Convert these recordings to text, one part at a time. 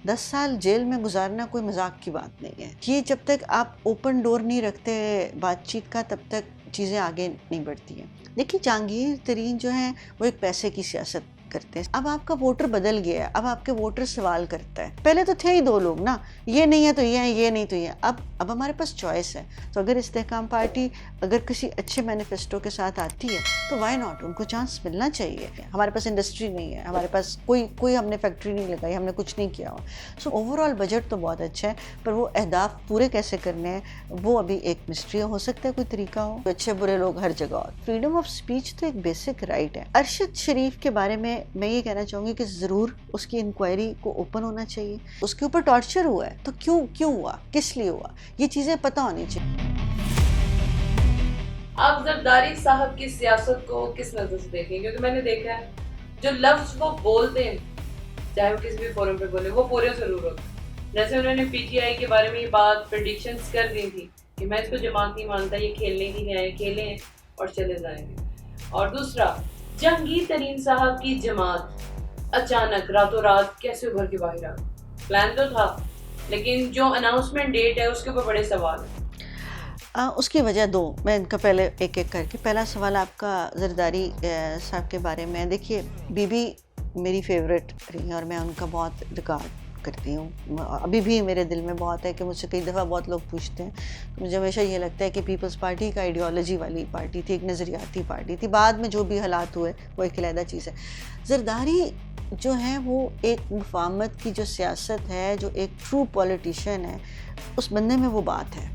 10 سال جیل میں گزارنا کوئی مذاق کی بات نہیں ہے. یہ جب تک آپ اوپن ڈور نہیں رکھتے بات چیت کا تب تک چیزیں آگے نہیں بڑھتی ہیں. دیکھیے جہانگیر ترین جو ہیں وہ ایک پیسے کی سیاست کرتے ہیں. اب آپ کا ووٹر بدل گیا ہے. اب آپ کے ووٹر سوال کرتا ہے. پہلے تو تھے ہی دو لوگ نا, یہ نہیں ہے تو یہ ہے, یہ نہیں تو یہ. اب ہمارے پاس چوائس ہے. تو اگر استحکام پارٹی اگر کسی اچھے مینیفیسٹو کے ساتھ آتی ہے تو وائی ناٹ, ان کو چانس ملنا چاہیے. ہمارے پاس انڈسٹری نہیں ہے, ہمارے پاس کوئی ہم نے فیکٹری نہیں لگائی, ہم نے کچھ نہیں کیا ہوا. سو اوور آل بجٹ تو بہت اچھا ہے, پر وہ اہداف پورے کیسے کرنے ہیں وہ ابھی ایک مسٹری. ہو سکتا ہے کوئی طریقہ ہو. اچھے برے لوگ ہر جگہ ہو. فریڈم آف سپیچ تو ایک بیسک رائٹ ہے. ارشد شریف کے بارے میں یہ کہنا چاہوں گی کہ ضرور اس کی انکوائری کو اوپن ہونا چاہیے. اس کے اوپر ٹارچر ہوا ہے تو کیوں ہوا, کس لیے ہوا, یہ چیزیں پتہ ہونی چاہیے. آپ زرداری صاحب کی سیاست کو کس نظر سے دیکھیں؟ کیونکہ میں نے دیکھا ہے جو لفظ وہ بولتے ہیں چاہے وہ کسی بھی فورم پہ بولے وہ پورے ضرور ہوتے ہیں. جیسے انہوں نے پی ٹی آئی کے بارے میں یہ بات پریڈکشنز کر دی تھی کہ میں اس کو جماعت نہیں مانتا, یہ کھیلنے کے لیے آئے, کھیلیں اور چلے جائیں گے. اور دوسرا, جہانگیر ترین صاحب کی جماعت اچانک راتوں رات کیسے ابھر کے باہر آ گئی؟ پلان تو تھا لیکن جو اناؤنسمنٹ ڈیٹ ہے اس کے اوپر بڑے سوال ہیں. اس کی وجہ دو, میں ان کا پہلے ایک ایک کر کے. پہلا سوال آپ کا زرداری صاحب کے بارے میں. دیکھیے بی بی میری فیوریٹ رہی ہیں اور میں ان کا بہت ریکارڈ کرتی ہوں. ابھی بھی میرے دل میں بہت ہے کہ مجھ سے کئی دفعہ بہت لوگ پوچھتے ہیں. مجھے ہمیشہ یہ لگتا ہے کہ پیپلز پارٹی کا آئیڈیالوجی والی پارٹی تھی, ایک نظریاتی پارٹی تھی. بعد میں جو بھی حالات ہوئے وہ ایک علیحدہ چیز ہے. زرداری جو ہے وہ ایک مفاہمت کی جو سیاست ہے, جو ایک ٹرو پولیٹیشین ہے, اس بندے میں وہ بات ہے.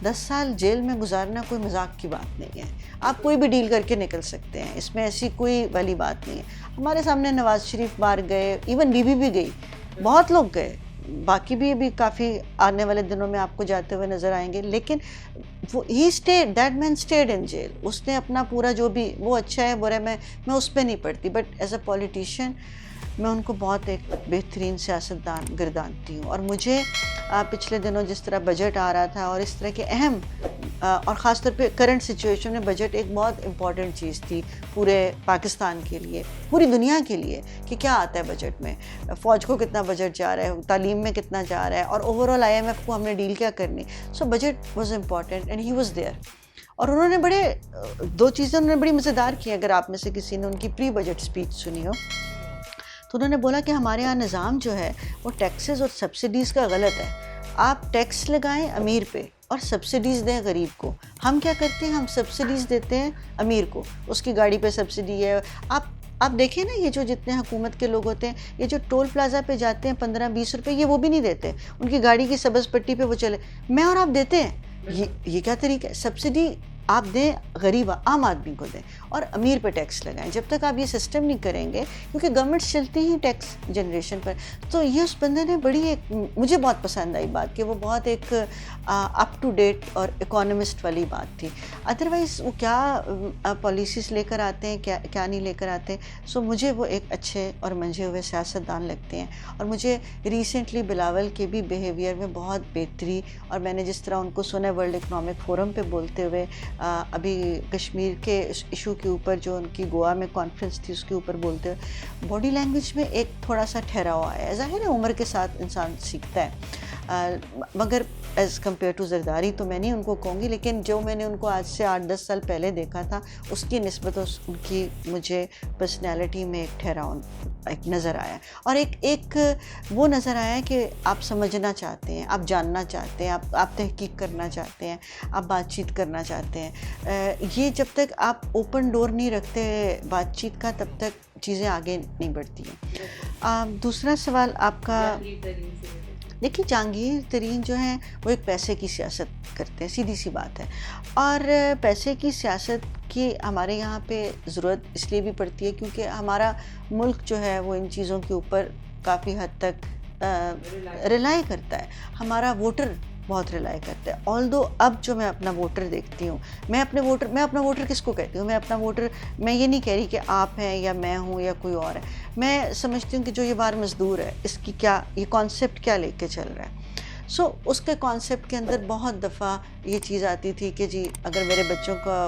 10 سال جیل میں گزارنا کوئی مذاق کی بات نہیں ہے. آپ کوئی بھی ڈیل کر کے نکل سکتے ہیں, اس میں ایسی کوئی والی بات نہیں ہے. ہمارے سامنے نواز شریف باہر گئے, ایون بی بی بھی گئی, بہت لوگ گئے, باقی بھی کافی آنے والے دنوں میں آپ کو جاتے ہوئے نظر آئیں گے. لیکن وہ that man stayed in jail. اس نے اپنا پورا جو بھی, وہ اچھا ہے برا ہے میں اس پہ نہیں پڑتی, بٹ ایز اے پولیٹیشین میں ان کو بہت ایک بہترین سیاستدان گردانتی ہوں. اور مجھے پچھلے دنوں جس طرح بجٹ آ رہا تھا اور اس طرح کے اہم اور خاص طور پہ کرنٹ سچویشن میں بجٹ ایک بہت امپورٹنٹ چیز تھی پورے پاکستان کے لیے, پوری دنیا کے لیے, کہ کیا آتا ہے بجٹ میں, فوج کو کتنا بجٹ جا رہا ہے, تعلیم میں کتنا جا رہا ہے, اور overall I M F کو ہم نے ڈیل کیا کرنی. So budget was important and he was there. اور انہوں نے دو چیزیں انہوں نے بڑی مزیدار کی. اگر آپ میں سے کسی نے ان کی پری بجٹ اسپیچ سنی ہو تو انہوں نے بولا کہ ہمارے یہاں نظام جو ہے وہ ٹیکسز اور سبسڈیز کا غلط ہے. آپ ٹیکس لگائیں امیر پہ اور سبسڈیز دیں غریب کو. ہم کیا کرتے ہیں, ہم سبسڈیز دیتے ہیں امیر کو, اس کی گاڑی پہ سبسڈی ہے. آپ دیکھیں نا, یہ جو جتنے حکومت کے لوگ ہوتے ہیں, یہ جو ٹول پلازا پہ جاتے ہیں 15-20 روپے, یہ وہ بھی نہیں دیتے. ان کی گاڑی کی سبز پٹی پہ وہ چلے. میں اور آپ دیتے ہیں. یہ کیا طریقہ ہے؟ سبسڈی آپ دیں غریب عام آدمی کو دیں اور امیر پہ ٹیکس لگائیں. جب تک آپ یہ سسٹم نہیں کریں گے, کیونکہ گورنمنٹ چلتی ہی ٹیکس جنریشن پر. تو یہ اس بندے نے بڑی ایک, مجھے بہت پسند آئی بات کہ وہ بہت ایک اپ ٹو ڈیٹ اور اکانومسٹ والی بات تھی. ادروائز وہ کیا پالیسیز لے کر آتے ہیں, کیا نہیں لے کر آتے. سو مجھے وہ ایک اچھے اور منجھے ہوئے سیاستدان لگتے ہیں. اور مجھے ریسنٹلی بلاول کے بھی بیہیویئر میں بہت بہتری, اور میں نے جس طرح ان کو سنا ورلڈ اکنامک فورم پہ بولتے ہوئے, ابھی کشمیر کے ایشو کے اوپر جو ان کی گوا میں کانفرنس تھی اس کے اوپر بولتے ہوئے, باڈی لینگویج میں ایک تھوڑا سا ٹھہراؤ آیا ہے. ظاہر ہے عمر کے ساتھ انسان سیکھتا ہے, مگر ایز کمپیئر ٹو زرداری تو میں نہیں ان کو کہوں گی, لیکن جو میں نے ان کو آج سے 8-10 سال پہلے دیکھا تھا اس کی نسبت ان کی مجھے پرسنالٹی میں ایک ٹھہراؤ ایک نظر آیا. اور ایک وہ نظر آیا کہ آپ سمجھنا چاہتے ہیں, آپ جاننا چاہتے ہیں, آپ تحقیق کرنا چاہتے ہیں, آپ بات چیت کرنا چاہتے ہیں. یہ جب تک آپ اوپن ڈور نہیں رکھتے بات چیت کا تب تک چیزیں آگے نہیں بڑھتی ہیں. دوسرا سوال آپ کا, دیکھیے جہانگیر ترین جو ہیں وہ ایک پیسے کی سیاست کرتے ہیں, سیدھی سی بات ہے. اور پیسے کی سیاست کی ہمارے یہاں پہ ضرورت اس لیے بھی پڑتی ہے کیونکہ ہمارا ملک جو ہے وہ ان چیزوں کے اوپر کافی حد تک ریلائی کرتا ہے. ہمارا ووٹر بہت ریلائی کرتا ہے. آلدو اب جو میں اپنا ووٹر دیکھتی ہوں, میں اپنا ووٹر کس کو کہتی ہوں؟ میں اپنا ووٹر, میں یہ نہیں کہہ رہی کہ آپ ہیں یا میں ہوں یا کوئی اور ہے. میں سمجھتی ہوں کہ جو یہ بار مزدور ہے, اس کی کیا یہ کانسیپٹ کیا لے کے چل رہا ہے. سو اس کے کانسیپٹ کے اندر بہت دفعہ یہ چیز آتی تھی کہ جی اگر میرے بچوں کا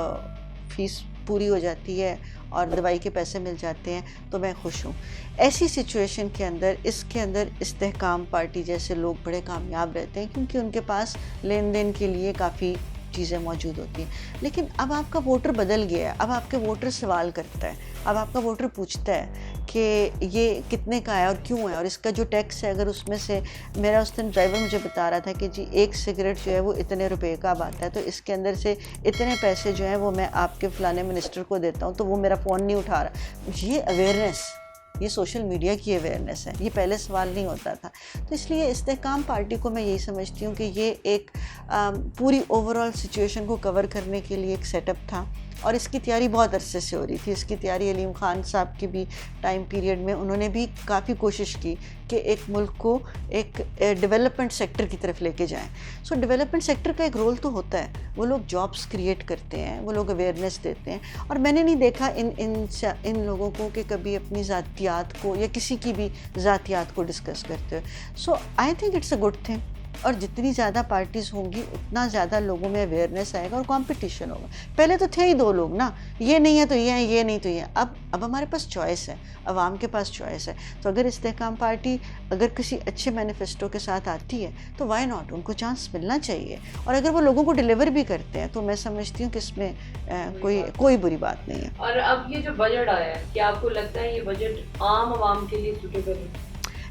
فیس پوری ہو جاتی ہے اور دوائی کے پیسے مل جاتے ہیں تو میں خوش ہوں. ایسی سچویشن کے اندر اس کے اندر استحکام پارٹی جیسے لوگ بڑے کامیاب رہتے ہیں کیونکہ ان کے پاس لین دین کے لیے کافی چیزیں موجود ہوتی ہیں. لیکن اب آپ کا ووٹر بدل گیا ہے. اب آپ کے ووٹر سوال کرتا ہے, اب آپ کا ووٹر پوچھتا ہے کہ یہ کتنے کا ہے اور کیوں ہے, اور اس کا جو ٹیکس ہے اگر اس میں سے, میرا اس دن ڈرائیور مجھے بتا رہا تھا کہ جی ایک سگریٹ جو ہے وہ اتنے روپے کا اب آتا ہے, تو اس کے اندر سے اتنے پیسے جو ہیں وہ میں آپ کے فلانے منسٹر کو دیتا ہوں تو وہ میرا فون نہیں اٹھا رہا. یہ اویئرنیس, یہ سوشل میڈیا کی اویئرنیس ہے, یہ پہلے سوال نہیں ہوتا تھا. تو اس لیے استحکام پارٹی کو میں یہی سمجھتی ہوں کہ یہ ایک پوری اوور آل سچویشن کو کور کرنے کے لیے ایک سیٹ اپ تھا, اور اس کی تیاری بہت عرصے سے ہو رہی تھی. اس کی تیاری علیم خان صاحب کی بھی ٹائم پیریڈ میں انہوں نے بھی کافی کوشش کی کہ ایک ملک کو ایک ڈیولپمنٹ سیکٹر کی طرف لے کے جائیں. سو ڈیولپمنٹ سیکٹر کا ایک رول تو ہوتا ہے, وہ لوگ جابس کریٹ کرتے ہیں, وہ لوگ اویئرنیس دیتے ہیں, اور میں نے نہیں دیکھا ان لوگوں کو کہ کبھی اپنی ذاتیات کو یا کسی کی بھی ذاتیات کو ڈسکس کرتے ہوئے. So I think it's a good thing, اور جتنی زیادہ پارٹیز ہوں گی اتنا زیادہ لوگوں میں اویئرنیس آئے گا اور کمپٹیشن ہوگا. پہلے تو تھے ہی دو لوگ نا, یہ نہیں ہے تو یہ ہے, یہ نہیں تو یہ ہے. اب ہمارے پاس چوائس ہے, عوام کے پاس چوائس ہے. تو اگر استحکام پارٹی اگر کسی اچھے مینیفیسٹو کے ساتھ آتی ہے تو وائی ناٹ, ان کو چانس ملنا چاہیے. اور اگر وہ لوگوں کو ڈیلیور بھی کرتے ہیں تو میں سمجھتی ہوں کہ اس میں کوئی بری بات نہیں ہے. اور اب یہ جو بجٹ آیا ہے, کیا آپ کو لگتا ہے یہ بجٹ عام عوام کے لیے سوٹیبل ہے؟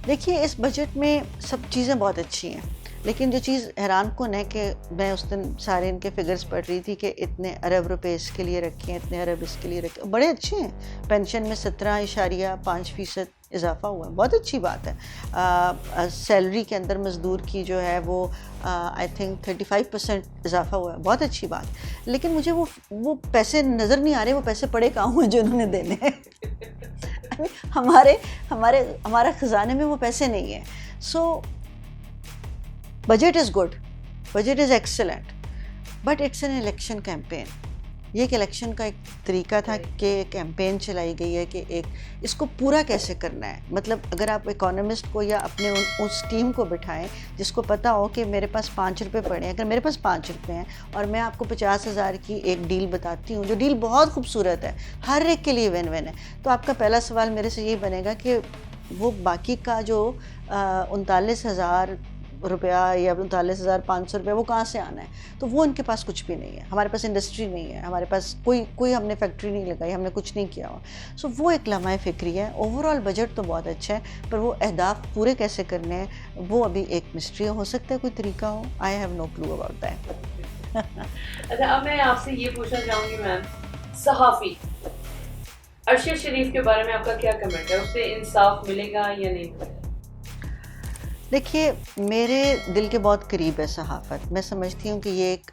دیکھیے اس بجٹ میں سب چیزیں بہت اچھی ہیں, لیکن جو چیز حیران کن ہے کہ میں اس دن سارے ان کے فگرز پڑھ رہی تھی کہ اتنے ارب روپے اس کے لیے رکھے ہیں, اتنے ارب اس کے لیے رکھے ہیں, بڑے اچھے ہیں. پینشن میں 17.5% اضافہ ہوا ہے, بہت اچھی بات ہے. سیلری کے اندر مزدور کی جو ہے وہ آئی تھنک 35% اضافہ ہوا ہے, بہت اچھی بات. لیکن مجھے وہ پیسے نظر نہیں آ رہے, وہ پیسے پڑے کہاں ہوئے جو انہوں نے دینے ہیں. ہمارے خزانے میں وہ پیسے نہیں ہیں. سو budget is good, budget is excellent, but it's an election campaign. یہ ایک الیکشن کا ایک طریقہ تھا کہ کیمپین چلائی گئی ہے کہ ایک اس کو پورا کیسے کرنا ہے. مطلب اگر آپ اکانومسٹ کو یا اپنے اس ٹیم کو بٹھائیں جس کو پتہ ہو کہ میرے پاس 5 روپے پڑے ہیں, اگر میرے پاس 5 روپے ہیں اور میں آپ کو 50,000 کی ایک ڈیل بتاتی ہوں, جو ڈیل بہت خوبصورت ہے, ہر ایک کے لیے ون ون ہے, تو آپ کا پہلا سوال میرے سے یہی بنے گا کہ وہ باقی کا جو 39,000 روپیہ یا 39,500 روپیہ وہ کہاں سے آنا ہے. تو وہ ان کے پاس کچھ بھی نہیں ہے. ہمارے پاس انڈسٹری نہیں ہے, ہمارے پاس کوئی ہم نے فیکٹری نہیں لگائی, ہم نے کچھ نہیں کیا ہوا. سو وہ ایک لمحہ فکری ہے. اوور آل بجٹ تو بہت اچھا ہے, پر وہ اہداف پورے کیسے کرنے ہیں وہ ابھی ایک مسٹری ہو سکتا ہے, کوئی طریقہ ہو. I have no clue about that. اچھا, اب میں آپ سے یہ پوچھنا چاہوں گی میم, صحافی ارشد شریف کے بارے میں آپ کا کیا کمنٹ ہے؟ اس سے انصاف ملے گا یا نہیں ملے گا؟ دیکھیے میرے دل کے بہت قریب ہے صحافت. میں سمجھتی ہوں کہ یہ ایک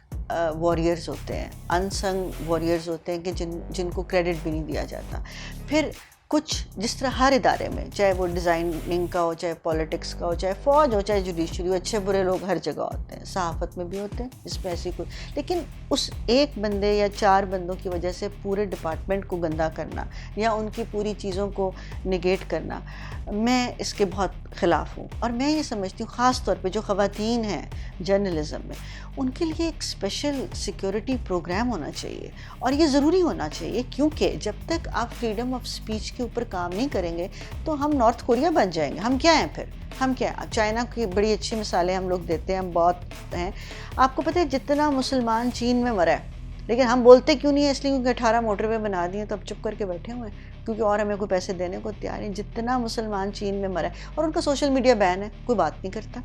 واریئرز ہوتے ہیں, انسنگ واریئرز ہوتے ہیں کہ جن کو کریڈٹ بھی نہیں دیا جاتا. پھر کچھ جس طرح ہر ادارے میں, چاہے وہ ڈیزائننگ کا ہو, چاہے پالیٹکس کا ہو, چاہے فوج ہو, چاہے جوڈیشری ہو, اچھے برے لوگ ہر جگہ ہوتے ہیں. صحافت میں بھی ہوتے ہیں, اس میں ایسی کوئی, لیکن اس ایک بندے یا 4 بندوں کی وجہ سے پورے ڈپارٹمنٹ کو گندا کرنا یا ان کی پوری چیزوں کو نگیٹ کرنا, میں اس کے بہت خلاف ہوں. اور میں یہ سمجھتی ہوں خاص طور پہ جو خواتین ہیں جرنلزم میں, ان کے لیے ایک اسپیشل سیکیورٹی پروگرام ہونا چاہیے, اور یہ ضروری ہونا چاہیے, کیونکہ جب تک آپ فریڈم آف اسپیچ کے اوپر کام نہیں کریں گے تو ہم نارتھ کوریا بن جائیں گے. ہم کیا ہیں پھر, ہم کیا ہیں؟ چائنا کی بڑی اچھی مثالیں ہم لوگ دیتے ہیں, ہم بہت ہیں. آپ کو پتہ ہے جتنا مسلمان چین میں مرا ہے, لیکن ہم بولتے کیوں نہیں ہے؟ اس لیے کیونکہ 18 موٹر وے بنا دیے تو اب چپ کر کے بیٹھے ہوئے ہیں, کیونکہ اور ہمیں کوئی پیسے دینے کو تیار نہیں. جتنا مسلمان چین میں مرا ہے, اور ان کا سوشل میڈیا بین ہے, کوئی بات نہیں کرتا,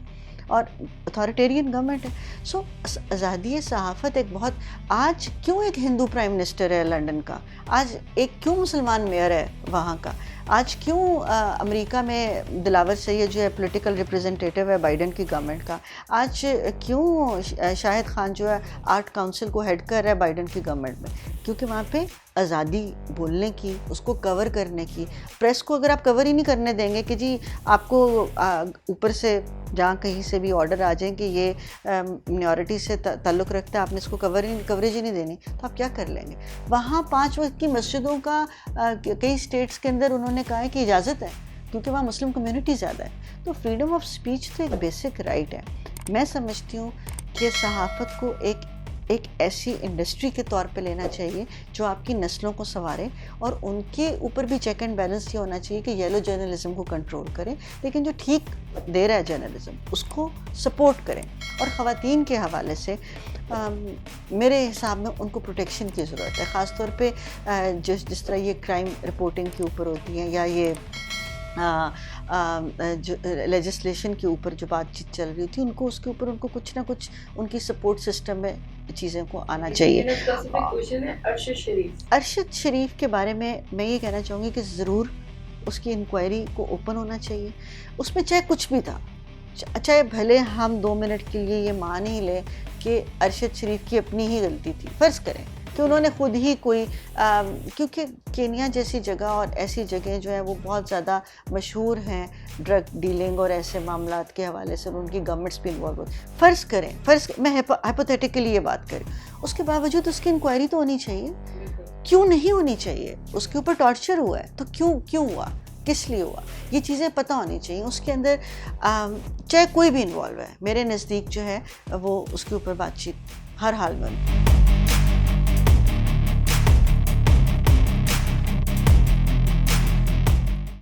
اور اتھارٹیرین گورنمنٹ ہے. سو آزادی صحافت ایک بہت, آج کیوں ایک ہندو پرائم منسٹر ہے لنڈن کا, آج ایک کیوں مسلمان میئر ہے وہاں کا, آج کیوں امریکہ میں دلاور سید جو ہے پولیٹیکل ریپرزنٹیٹیو ہے بائیڈن کی گورنمنٹ کا, آج کیوں شاہد خان جو ہے آرٹ کاؤنسل کو ہیڈ کر رہا ہے بائیڈن کی گورنمنٹ میں, کیونکہ وہاں پہ آزادی بولنے کی, اس کو کور کرنے کی. پریس کو اگر آپ کور ہی نہیں کرنے دیں گے کہ جی آپ کو اوپر سے جہاں کہیں سے بھی آرڈر آ جائیں کہ یہ منورٹی سے تعلق رکھتا ہے, آپ نے اس کو کوریج ہی نہیں دینی, تو آپ کیا کر لیں گے؟ وہاں 5 وقت کی مسجدوں کا کئی اسٹیٹس کے اندر انہوں نے کہا ہے کہ اجازت ہے, کیونکہ وہاں مسلم کمیونٹی زیادہ ہے. تو فریڈم آف اسپیچ تو ایک بیسک رائٹ ہے. میں سمجھتی ہوں کہ صحافت کو ایک ایک ایسی انڈسٹری کے طور پہ لینا چاہیے جو آپ کی نسلوں کو سنوارے, اور ان کے اوپر بھی چیک اینڈ بیلنس یہ ہونا چاہیے کہ یلو جرنلزم کو کنٹرول کریں, لیکن جو ٹھیک دے رہا ہے جرنلزم اس کو سپورٹ کریں. اور خواتین کے حوالے سے میرے حساب میں ان کو پروٹیکشن کی ضرورت ہے, خاص طور پہ جس طرح یہ کرائم رپورٹنگ کے اوپر ہوتی ہیں, یا یہ جو لیجسلیشن کے اوپر جو بات چیت چل رہی تھی, ان کو اس کے اوپر ان کو کچھ نہ کچھ ان کی سپورٹ سسٹم میں چیزیں کو آنا چاہیے. ارشد شریف کے بارے میں یہ کہنا چاہوں گی کہ ضرور اس کی انکوائری کو اوپن ہونا چاہیے. اس میں چاہے کچھ بھی تھا, چاہے بھلے ہم 2 منٹ کے لیے یہ مان ہی لیں کہ ارشد شریف کی اپنی ہی غلطی تھی, فرض کریں کہ انہوں نے خود ہی کوئی کیونکہ کینیا جیسی جگہ اور ایسی جگہیں جو ہیں وہ بہت زیادہ مشہور ہیں ڈرگ ڈیلنگ اور ایسے معاملات کے حوالے سے, اور ان کی گورنمنٹس بھی انوالو ہوتی. فرض کریں میں ہائپوتھیٹیکلی یہ بات کریں, اس کے باوجود اس کی انکوائری تو ہونی چاہیے. کیوں نہیں ہونی چاہیے؟ اس کے اوپر ٹارچر ہوا ہے تو کیوں ہوا, کس لیے ہوا, یہ چیزیں پتہ ہونی چاہیے. اس کے اندر چاہے کوئی بھی انوالو ہے, میرے نزدیک جو ہے وہ اس کے اوپر بات چیت ہر حال میں